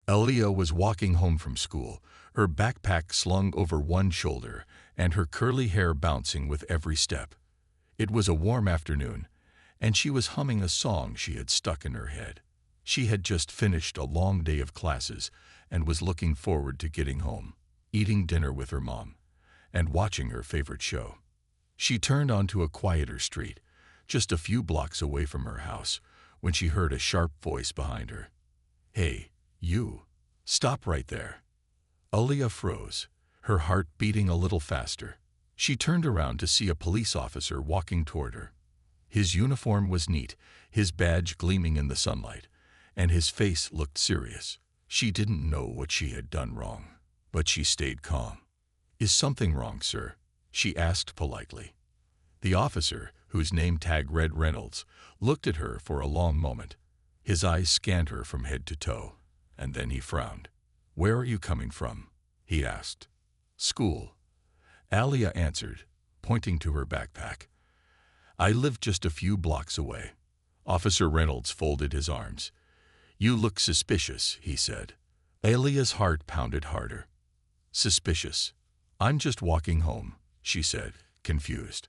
Aaliyah was walking home from school, her backpack slung over one shoulder and her curly hair bouncing with every step. It was a warm afternoon, and she was humming a song she had stuck in her head. She had just finished a long day of classes and was looking forward to getting home, eating dinner with her mom, and watching her favorite show. She turned onto a quieter street, just a few blocks away from her house, when she heard a sharp voice behind her. "Hey, you! Stop right there!" Aaliyah froze, her heart beating a little faster. She turned around to see a police officer walking toward her. His uniform was neat, his badge gleaming in the sunlight, and his face looked serious. She didn't know what she had done wrong, but she stayed calm. "Is something wrong, sir?" she asked politely. The officer, whose name tag read Reynolds, looked at her for a long moment. His eyes scanned her from head to toe, and then he frowned. "Where are you coming from?" he asked. "School," Aaliyah answered, pointing to her backpack. "I live just a few blocks away." Officer Reynolds folded his arms. "You look suspicious," he said. Aaliyah's heart pounded harder. "Suspicious? I'm just walking home," she said, confused.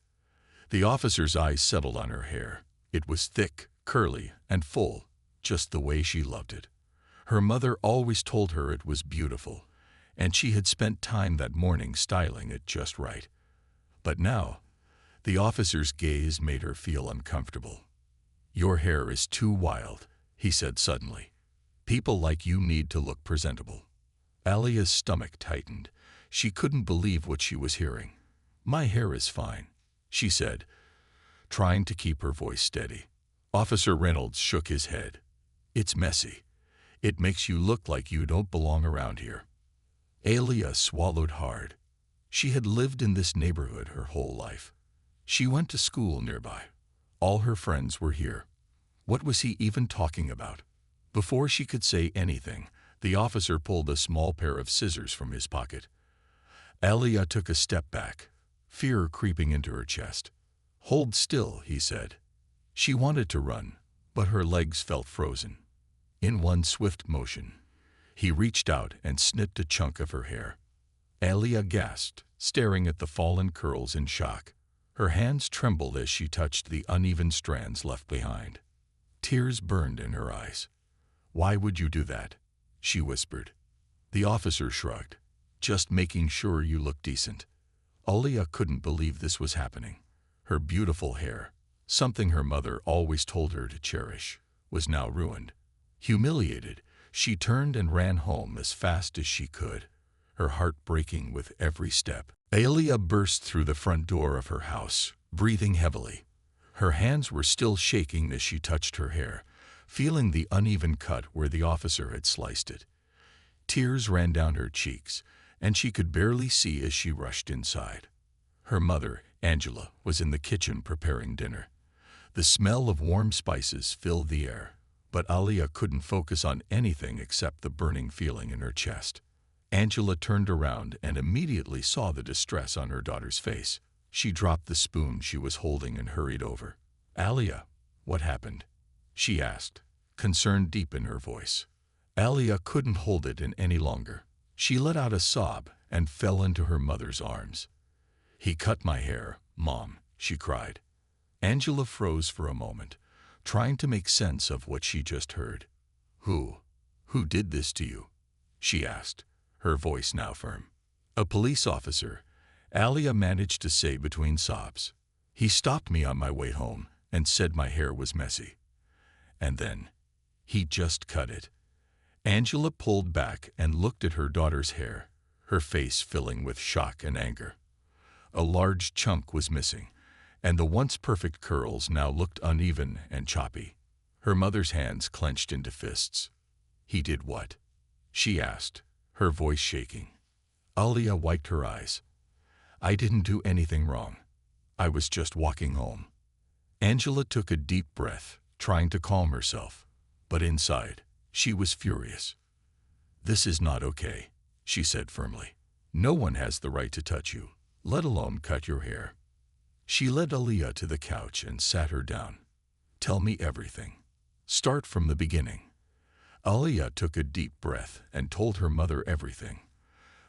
The officer's eyes settled on her hair. It was thick, curly, and full, just the way she loved it. Her mother always told her it was beautiful, and she had spent time that morning styling it just right. But now, the officer's gaze made her feel uncomfortable. "Your hair is too wild," he said suddenly. "People like you need to look presentable." Aaliyah's stomach tightened. She couldn't believe what she was hearing. "My hair is fine," she said, trying to keep her voice steady. Officer Reynolds shook his head. "It's messy. It makes you look like you don't belong around here." Aaliyah swallowed hard. She had lived in this neighborhood her whole life. She went to school nearby. All her friends were here. What was he even talking about? Before she could say anything, the officer pulled a small pair of scissors from his pocket. Aaliyah took a step back, fear creeping into her chest. "Hold still," he said. She wanted to run, but her legs felt frozen. In one swift motion, he reached out and snipped a chunk of her hair. Aaliyah gasped, staring at the fallen curls in shock. Her hands trembled as she touched the uneven strands left behind. Tears burned in her eyes. "Why would you do that?" she whispered. The officer shrugged. "Just making sure you look decent." Aaliyah couldn't believe this was happening. Her beautiful hair, something her mother always told her to cherish, was now ruined. Humiliated, she turned and ran home as fast as she could, her heart breaking with every step. Aaliyah burst through the front door of her house, breathing heavily. Her hands were still shaking as she touched her hair, feeling the uneven cut where the officer had sliced it. Tears ran down her cheeks, and she could barely see as she rushed inside. Her mother, Angela, was in the kitchen preparing dinner. The smell of warm spices filled the air, but Aaliyah couldn't focus on anything except the burning feeling in her chest. Angela turned around and immediately saw the distress on her daughter's face. She dropped the spoon she was holding and hurried over. "Aaliyah, what happened?" she asked, concern deep in her voice. Aaliyah couldn't hold it in any longer. She let out a sob and fell into her mother's arms. "He cut my hair, Mom," she cried. Angela froze for a moment, trying to make sense of what she just heard. Who did this to you?" she asked, her voice now firm. "A police officer," Aaliyah managed to say between sobs. "He stopped me on my way home and said my hair was messy. And then, he just cut it." Angela pulled back and looked at her daughter's hair, her face filling with shock and anger. A large chunk was missing, and the once perfect curls now looked uneven and choppy. Her mother's hands clenched into fists. "He did what?" she asked, her voice shaking. Aaliyah wiped her eyes. "I didn't do anything wrong. I was just walking home." Angela took a deep breath, trying to calm herself, but inside, she was furious. "This is not okay," she said firmly. "No one has the right to touch you, let alone cut your hair." She led Aaliyah to the couch and sat her down. "Tell me everything. Start from the beginning." Alia took a deep breath and told her mother everything.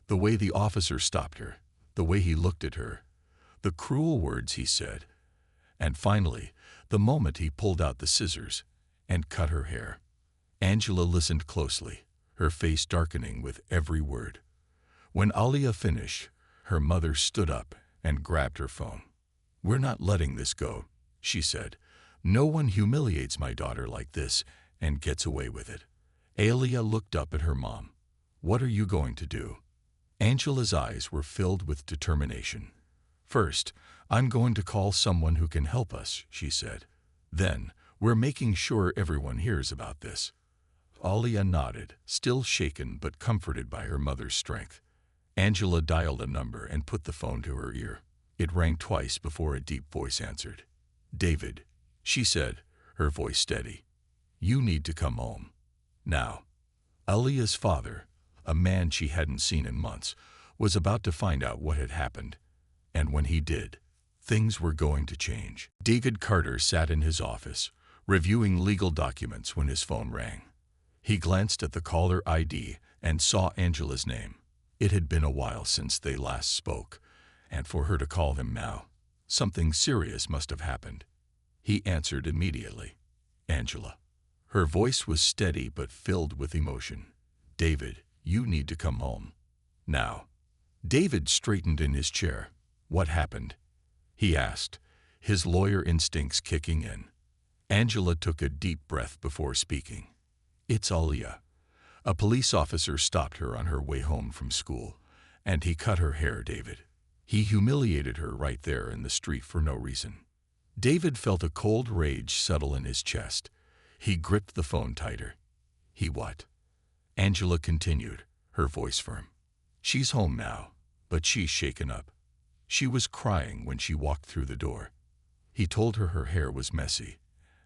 The way the officer stopped her, the way he looked at her, the cruel words he said, and finally, the moment he pulled out the scissors and cut her hair. Angela listened closely, her face darkening with every word. When Alia finished, her mother stood up and grabbed her phone. "We're not letting this go," she said. "No one humiliates my daughter like this and gets away with it." Alia looked up at her mom. "What are you going to do?" Angela's eyes were filled with determination. "First, I'm going to call someone who can help us," she said. "Then, we're making sure everyone hears about this." Alia nodded, still shaken but comforted by her mother's strength. Angela dialed a number and put the phone to her ear. It rang twice before a deep voice answered. "David," she said, her voice steady. "You need to come home. Now." Alia's father, a man she hadn't seen in months, was about to find out what had happened. And when he did, things were going to change. David Carter sat in his office, reviewing legal documents when his phone rang. He glanced at the caller ID and saw Angela's name. It had been a while since they last spoke, and for her to call him now, something serious must have happened. He answered immediately. "Angela." Her voice was steady but filled with emotion. "David, you need to come home. Now." David straightened in his chair. "What happened?" he asked, his lawyer instincts kicking in. Angela took a deep breath before speaking. "It's Alia. A police officer stopped her on her way home from school, and he cut her hair, David. He humiliated her right there in the street for no reason." David felt a cold rage settle in his chest. He gripped the phone tighter. "He what?" Angela continued, her voice firm. "She's home now, but she's shaken up. She was crying when she walked through the door. He told her her hair was messy,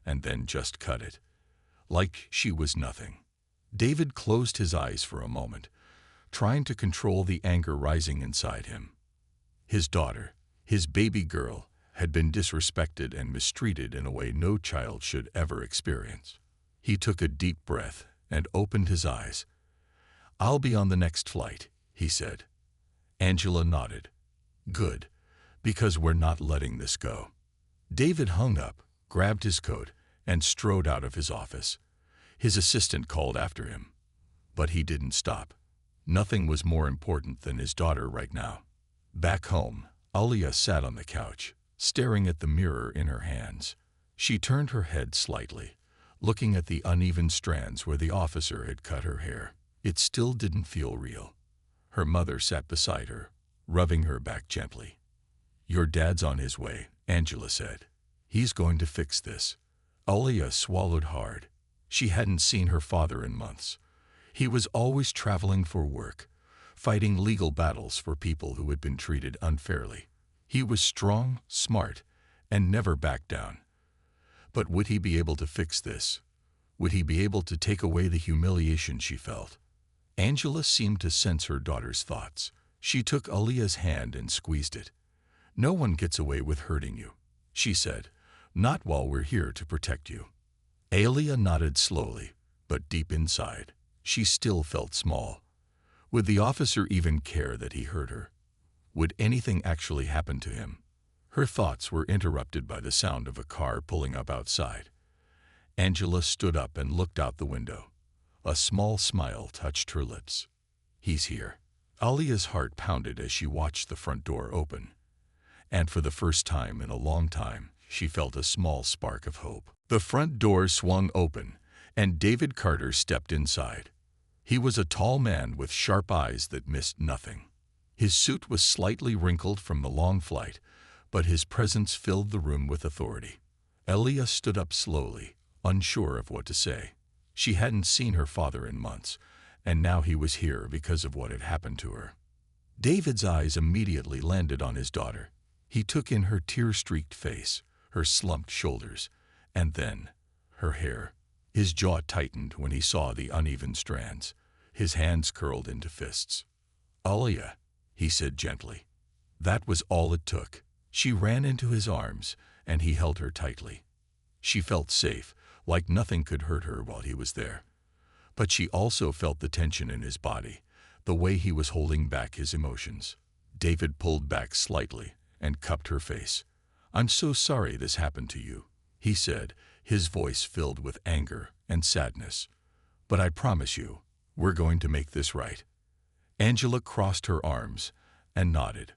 and then just cut it. Like she was nothing." David closed his eyes for a moment, trying to control the anger rising inside him. His daughter, his baby girl, had been disrespected and mistreated in a way no child should ever experience. He took a deep breath and opened his eyes. "I'll be on the next flight," he said. Angela nodded. "Good, because we're not letting this go." David hung up, grabbed his coat, and strode out of his office. His assistant called after him. But he didn't stop. Nothing was more important than his daughter right now. Back home, Alia sat on the couch, staring at the mirror in her hands. She turned her head slightly, looking at the uneven strands where the officer had cut her hair. It still didn't feel real. Her mother sat beside her, rubbing her back gently. "Your dad's on his way," Angela said. "He's going to fix this." Alia swallowed hard. She hadn't seen her father in months. He was always traveling for work, fighting legal battles for people who had been treated unfairly. He was strong, smart, and never backed down. But would he be able to fix this? Would he be able to take away the humiliation she felt? Angela seemed to sense her daughter's thoughts. She took Alia's hand and squeezed it. "No one gets away with hurting you," she said. "Not while we're here to protect you." Alia nodded slowly, but deep inside, she still felt small. Would the officer even care that he hurt her? Would anything actually happen to him? Her thoughts were interrupted by the sound of a car pulling up outside. Angela stood up and looked out the window. A small smile touched her lips. "He's here." Alia's heart pounded as she watched the front door open. And for the first time in a long time, she felt a small spark of hope. The front door swung open, and David Carter stepped inside. He was a tall man with sharp eyes that missed nothing. His suit was slightly wrinkled from the long flight, but his presence filled the room with authority. Alia stood up slowly, unsure of what to say. She hadn't seen her father in months, and now he was here because of what had happened to her. David's eyes immediately landed on his daughter. He took in her tear-streaked face, her slumped shoulders, and then her hair. His jaw tightened when he saw the uneven strands. His hands curled into fists. "Alia," he said gently. That was all it took. She ran into his arms, and he held her tightly. She felt safe, like nothing could hurt her while he was there. But she also felt the tension in his body, the way he was holding back his emotions. David pulled back slightly and cupped her face. "I'm so sorry this happened to you," he said, his voice filled with anger and sadness. "But I promise you, we're going to make this right." Angela crossed her arms and nodded.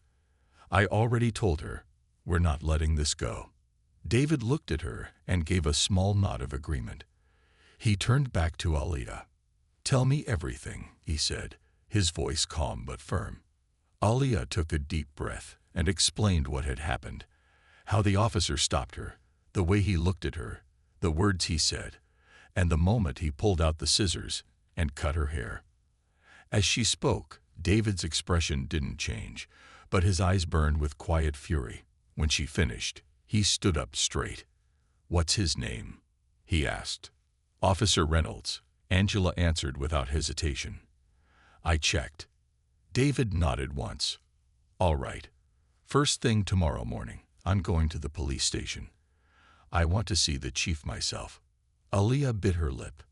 "I already told her, we're not letting this go." David looked at her and gave a small nod of agreement. He turned back to Aliyah. "Tell me everything," he said, his voice calm but firm. Aliyah took a deep breath and explained what had happened, how the officer stopped her, the way he looked at her, the words he said, and the moment he pulled out the scissors and cut her hair. As she spoke, David's expression didn't change, but his eyes burned with quiet fury. When she finished, he stood up straight. "What's his name?" he asked. "Officer Reynolds," Angela answered without hesitation. "I checked." David nodded once. "All right. First thing tomorrow morning, I'm going to the police station. I want to see the chief myself." Aliyah bit her lip.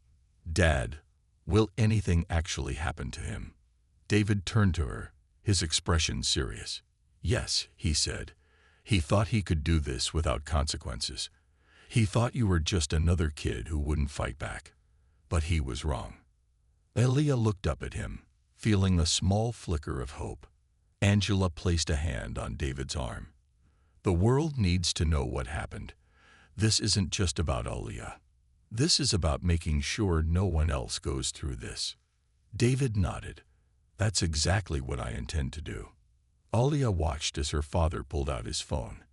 "Dad, will anything actually happen to him?" David turned to her, his expression serious. "Yes," he said. "He thought he could do this without consequences. He thought you were just another kid who wouldn't fight back. But he was wrong." Aliyah looked up at him, feeling a small flicker of hope. Angela placed a hand on David's arm. "The world needs to know what happened. This isn't just about Aliyah. This is about making sure no one else goes through this." David nodded. "That's exactly what I intend to do." Aliyah watched as her father pulled out his phone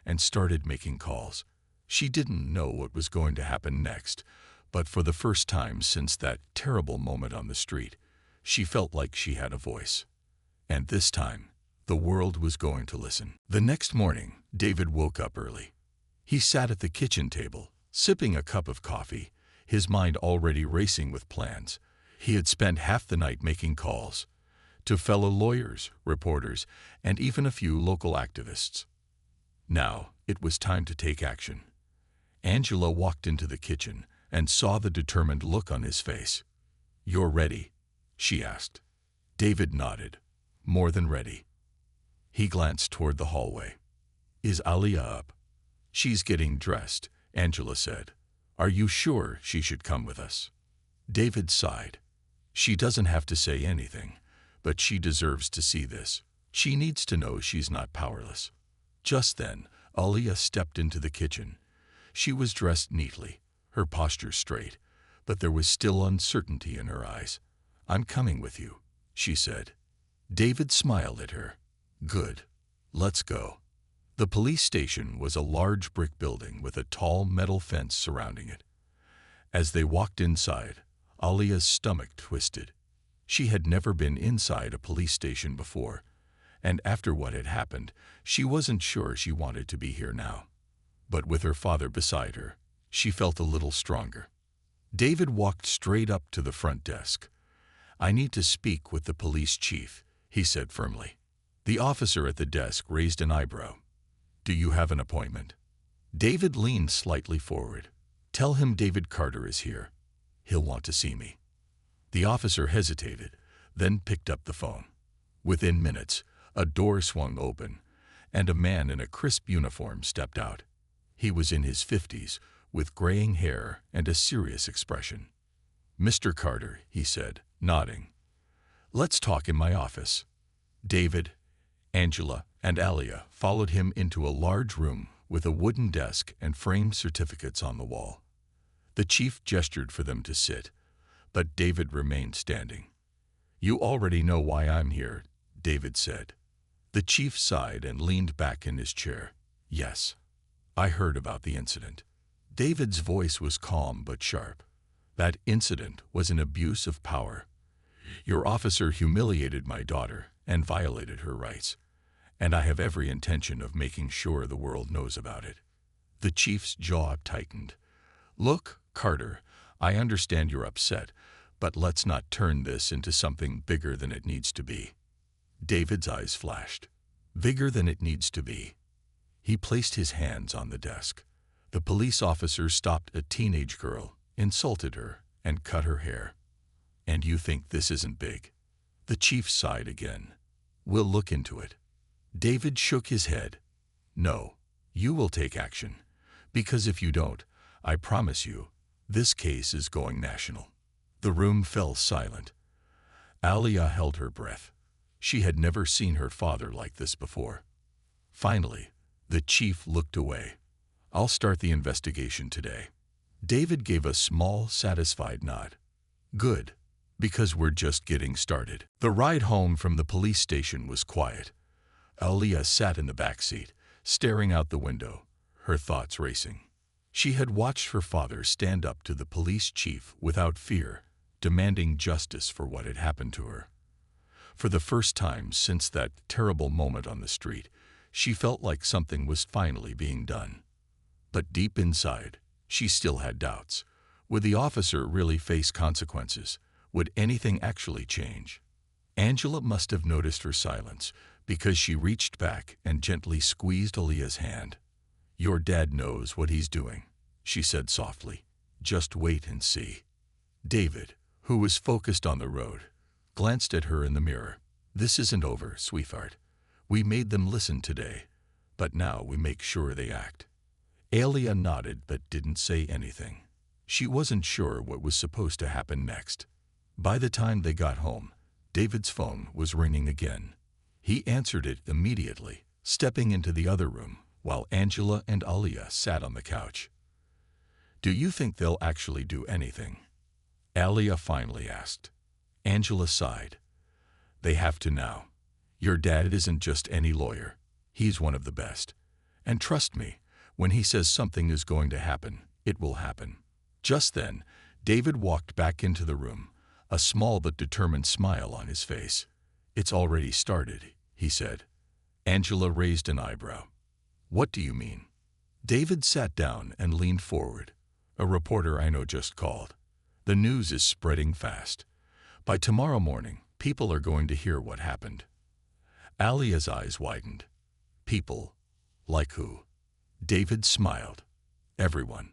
and started making calls. She didn't know what was going to happen next, but for the first time since that terrible moment on the street, she felt like she had a voice. And this time, the world was going to listen. The next morning, David woke up early. He sat at the kitchen table, sipping a cup of coffee, his mind already racing with plans. He had spent half the night making calls to fellow lawyers, reporters, and even a few local activists. Now, it was time to take action. Angela walked into the kitchen and saw the determined look on his face. "You're ready?" she asked. David nodded. "More than ready." He glanced toward the hallway. "Is Aliyah up?" "She's getting dressed," Angela said. "Are you sure she should come with us?" David sighed. "She doesn't have to say anything, but she deserves to see this. She needs to know she's not powerless." Just then, Aliyah stepped into the kitchen. She was dressed neatly, her posture straight, but there was still uncertainty in her eyes. "I'm coming with you," she said. David smiled at her. "Good. Let's go." The police station was a large brick building with a tall metal fence surrounding it. As they walked inside, Aliyah's stomach twisted. She had never been inside a police station before, and after what had happened, she wasn't sure she wanted to be here now. But with her father beside her, she felt a little stronger. David walked straight up to the front desk. "I need to speak with the police chief," he said firmly. The officer at the desk raised an eyebrow. "Do you have an appointment?" David leaned slightly forward. "Tell him David Carter is here. He'll want to see me." The officer hesitated, then picked up the phone. Within minutes, a door swung open, and a man in a crisp uniform stepped out. He was in his 50s, with graying hair and a serious expression. "Mr. Carter," he said, nodding. "Let's talk in my office." David, Angela, and Aliyah followed him into a large room with a wooden desk and framed certificates on the wall. The chief gestured for them to sit, but David remained standing. "You already know why I'm here," David said. The chief sighed and leaned back in his chair. "Yes, I heard about the incident." David's voice was calm but sharp. "That incident was an abuse of power. Your officer humiliated my daughter and violated her rights, and I have every intention of making sure the world knows about it." The chief's jaw tightened. "Look, Carter, I understand you're upset, but let's not turn this into something bigger than it needs to be." David's eyes flashed. "Bigger than it needs to be." He placed his hands on the desk. The police officer stopped a teenage girl, insulted her, and cut her hair. And you think this isn't big? The chief sighed again. We'll look into it. David shook his head. No, you will take action. Because if you don't, I promise you, this case is going national. The room fell silent. Alia held her breath. She had never seen her father like this before. Finally, the chief looked away. I'll start the investigation today. David gave a small, satisfied nod. Good, because we're just getting started. The ride home from the police station was quiet. Alia sat in the back seat, staring out the window, her thoughts racing. She had watched her father stand up to the police chief without fear, demanding justice for what had happened to her. For the first time since that terrible moment on the street, she felt like something was finally being done. But deep inside, she still had doubts. Would the officer really face consequences? Would anything actually change? Angela must have noticed her silence, because she reached back and gently squeezed Alia's hand. Your dad knows what he's doing, she said softly. Just wait and see. David, who was focused on the road, glanced at her in the mirror. This isn't over, sweetheart. We made them listen today, but now we make sure they act. Alia nodded but didn't say anything. She wasn't sure what was supposed to happen next. By the time they got home, David's phone was ringing again. He answered it immediately, stepping into the other room, while Angela and Alia sat on the couch. Do you think they'll actually do anything? Alia finally asked. Angela sighed. They have to now. Your dad isn't just any lawyer. He's one of the best. And trust me, when he says something is going to happen, it will happen. Just then, David walked back into the room, a small but determined smile on his face. It's already started, he said. Angela raised an eyebrow. What do you mean? David sat down and leaned forward. A reporter I know just called. The news is spreading fast. By tomorrow morning, people are going to hear what happened. Alia's eyes widened. People? Like who? David smiled. Everyone.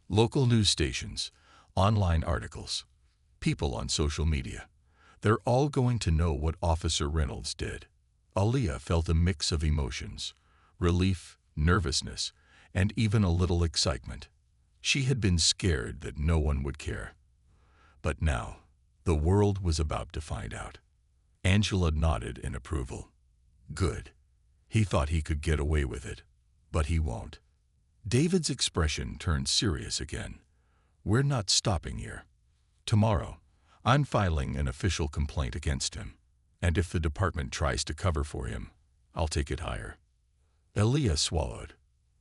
Local news stations, online articles, people on social media. They're all going to know what Officer Reynolds did. Alia felt a mix of emotions, relief, nervousness, and even a little excitement. She had been scared that no one would care. But now, the world was about to find out. Angela nodded in approval. Good. He thought he could get away with it, but he won't. David's expression turned serious again. We're not stopping here. Tomorrow, I'm filing an official complaint against him. And if the department tries to cover for him, I'll take it higher. Alia swallowed.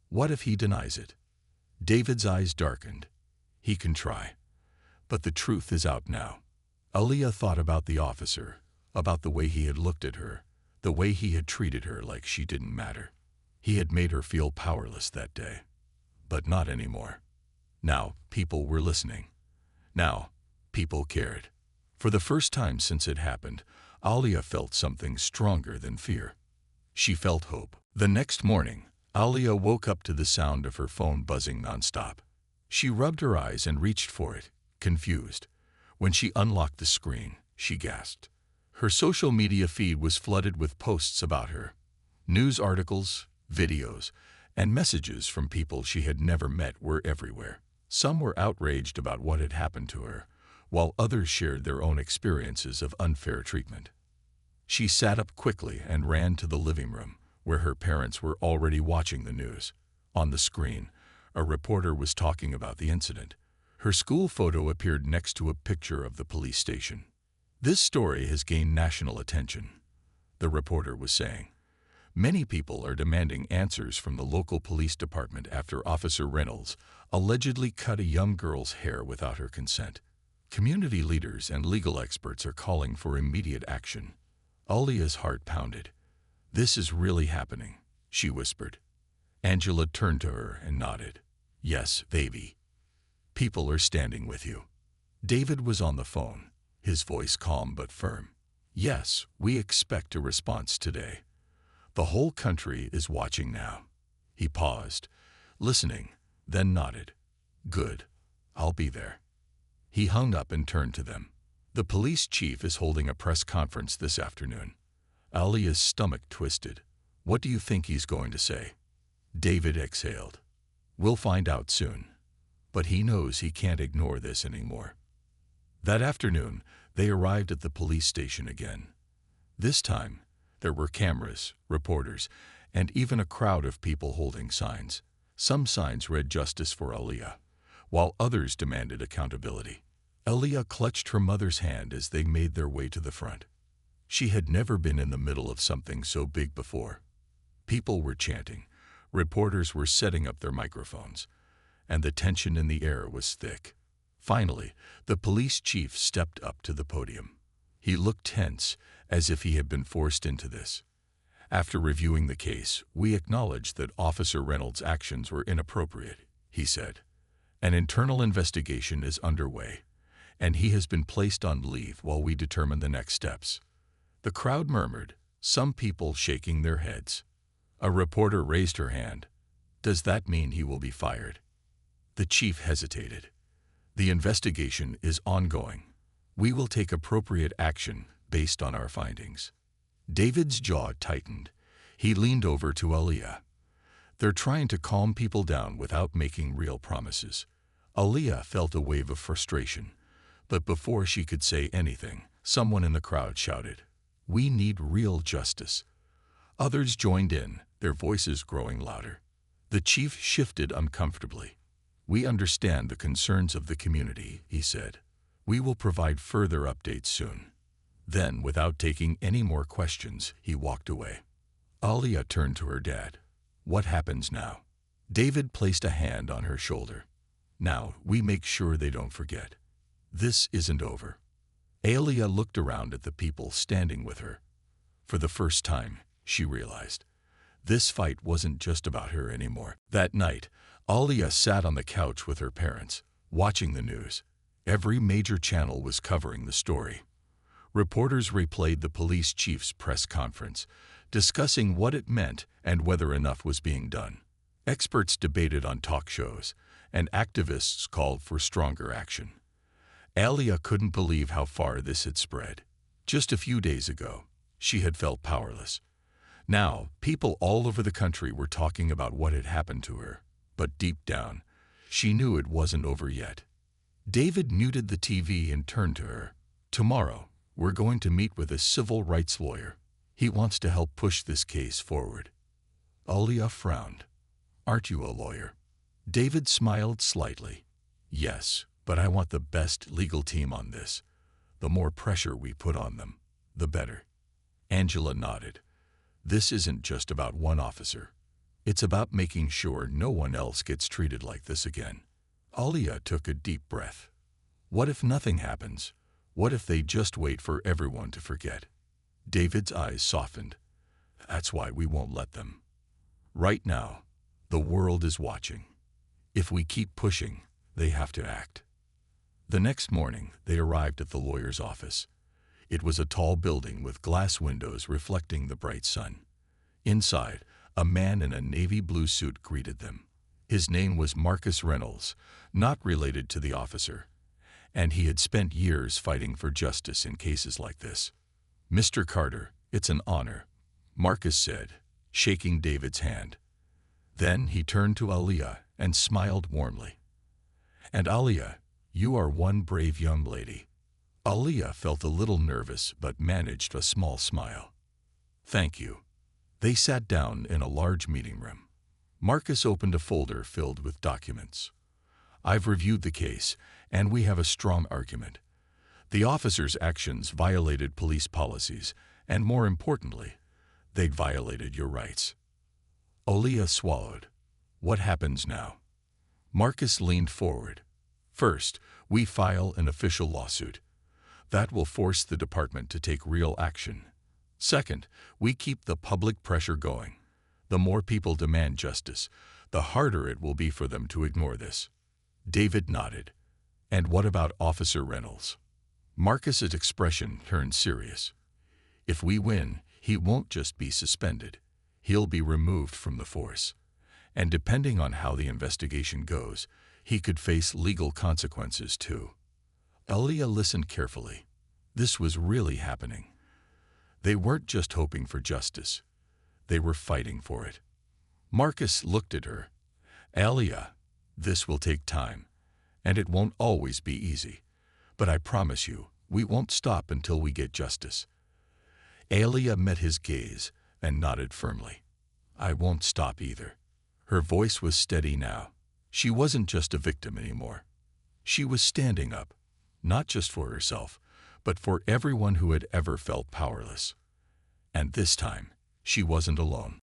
What if he denies it? David's eyes darkened. He can try. But the truth is out now. Alia thought about the officer, about the way he had looked at her, the way he had treated her like she didn't matter. He had made her feel powerless that day. But not anymore. Now, people were listening. Now, people cared. For the first time since it happened, Alia felt something stronger than fear. She felt hope. The next morning, Alia woke up to the sound of her phone buzzing nonstop. She rubbed her eyes and reached for it, confused. When she unlocked the screen, she gasped. Her social media feed was flooded with posts about her. News articles, videos, and messages from people she had never met were everywhere. Some were outraged about what had happened to her, while others shared their own experiences of unfair treatment. She sat up quickly and ran to the living room, where her parents were already watching the news. On the screen, a reporter was talking about the incident. Her school photo appeared next to a picture of the police station. This story has gained national attention, the reporter was saying. Many people are demanding answers from the local police department after Officer Reynolds allegedly cut a young girl's hair without her consent. Community leaders and legal experts are calling for immediate action. Alia's heart pounded. This is really happening, she whispered. Angela turned to her and nodded. Yes, baby. People are standing with you. David was on the phone, his voice calm but firm. Yes, we expect a response today. The whole country is watching now. He paused, listening, then nodded. Good. I'll be there. He hung up and turned to them. The police chief is holding a press conference this afternoon. Aaliyah's stomach twisted. What do you think he's going to say? David exhaled. We'll find out soon. But he knows he can't ignore this anymore. That afternoon, they arrived at the police station again. This time, there were cameras, reporters, and even a crowd of people holding signs. Some signs read justice for Aaliyah, while others demanded accountability. Aaliyah clutched her mother's hand as they made their way to the front. She had never been in the middle of something so big before. People were chanting, reporters were setting up their microphones, and the tension in the air was thick. Finally, the police chief stepped up to the podium. He looked tense, as if he had been forced into this. After reviewing the case, we acknowledge that Officer Reynolds' actions were inappropriate, he said. An internal investigation is underway, and he has been placed on leave while we determine the next steps. The crowd murmured, some people shaking their heads. A reporter raised her hand. Does that mean he will be fired? The chief hesitated. The investigation is ongoing. We will take appropriate action based on our findings. David's jaw tightened. He leaned over to Aaliyah. They're trying to calm people down without making real promises. Aaliyah felt a wave of frustration, but before she could say anything, someone in the crowd shouted, "We need real justice." Others joined in, their voices growing louder. The chief shifted uncomfortably. We understand the concerns of the community, he said. We will provide further updates soon. Then, without taking any more questions, he walked away. Aaliyah turned to her dad. What happens now? David placed a hand on her shoulder. Now, we make sure they don't forget. This isn't over. Aaliyah looked around at the people standing with her. For the first time, she realized. This fight wasn't just about her anymore. That night, Aaliyah sat on the couch with her parents, watching the news. Every major channel was covering the story. Reporters replayed the police chief's press conference, discussing what it meant and whether enough was being done. Experts debated on talk shows, and activists called for stronger action. Aaliyah couldn't believe how far this had spread. Just a few days ago, she had felt powerless. Now, people all over the country were talking about what had happened to her. But deep down, she knew it wasn't over yet. David muted the TV and turned to her. Tomorrow, we're going to meet with a civil rights lawyer. He wants to help push this case forward. Aaliyah frowned. Aren't you a lawyer? David smiled slightly. Yes, but I want the best legal team on this. The more pressure we put on them, the better. Angela nodded. This isn't just about one officer. It's about making sure no one else gets treated like this again. Aaliyah took a deep breath. What if nothing happens? What if they just wait for everyone to forget? David's eyes softened. That's why we won't let them. Right now, the world is watching. If we keep pushing, they have to act. The next morning, they arrived at the lawyer's office. It was a tall building with glass windows reflecting the bright sun. Inside, a man in a navy blue suit greeted them. His name was Marcus Reynolds, not related to the officer, and he had spent years fighting for justice in cases like this. Mr. Carter, it's an honor, Marcus said, shaking David's hand. Then he turned to Aaliyah and smiled warmly. And Aaliyah, you are one brave young lady. Aaliyah felt a little nervous but managed a small smile. Thank you. They sat down in a large meeting room. Marcus opened a folder filled with documents. I've reviewed the case, and we have a strong argument. The officer's actions violated police policies, and more importantly, they violated your rights. Aaliyah swallowed. What happens now? Marcus leaned forward. First, we file an official lawsuit. That will force the department to take real action. Second, we keep the public pressure going. The more people demand justice, the harder it will be for them to ignore this. David nodded. And what about Officer Reynolds? Marcus's expression turned serious. If we win, he won't just be suspended. He'll be removed from the force. And depending on how the investigation goes, he could face legal consequences too. Aaliyah listened carefully. This was really happening. They weren't just hoping for justice. They were fighting for it. Marcus looked at her. Alia, this will take time, and it won't always be easy. But I promise you, we won't stop until we get justice. Alia met his gaze and nodded firmly. I won't stop either. Her voice was steady now. She wasn't just a victim anymore. She was standing up, not just for herself, but for everyone who had ever felt powerless. And this time, she wasn't alone.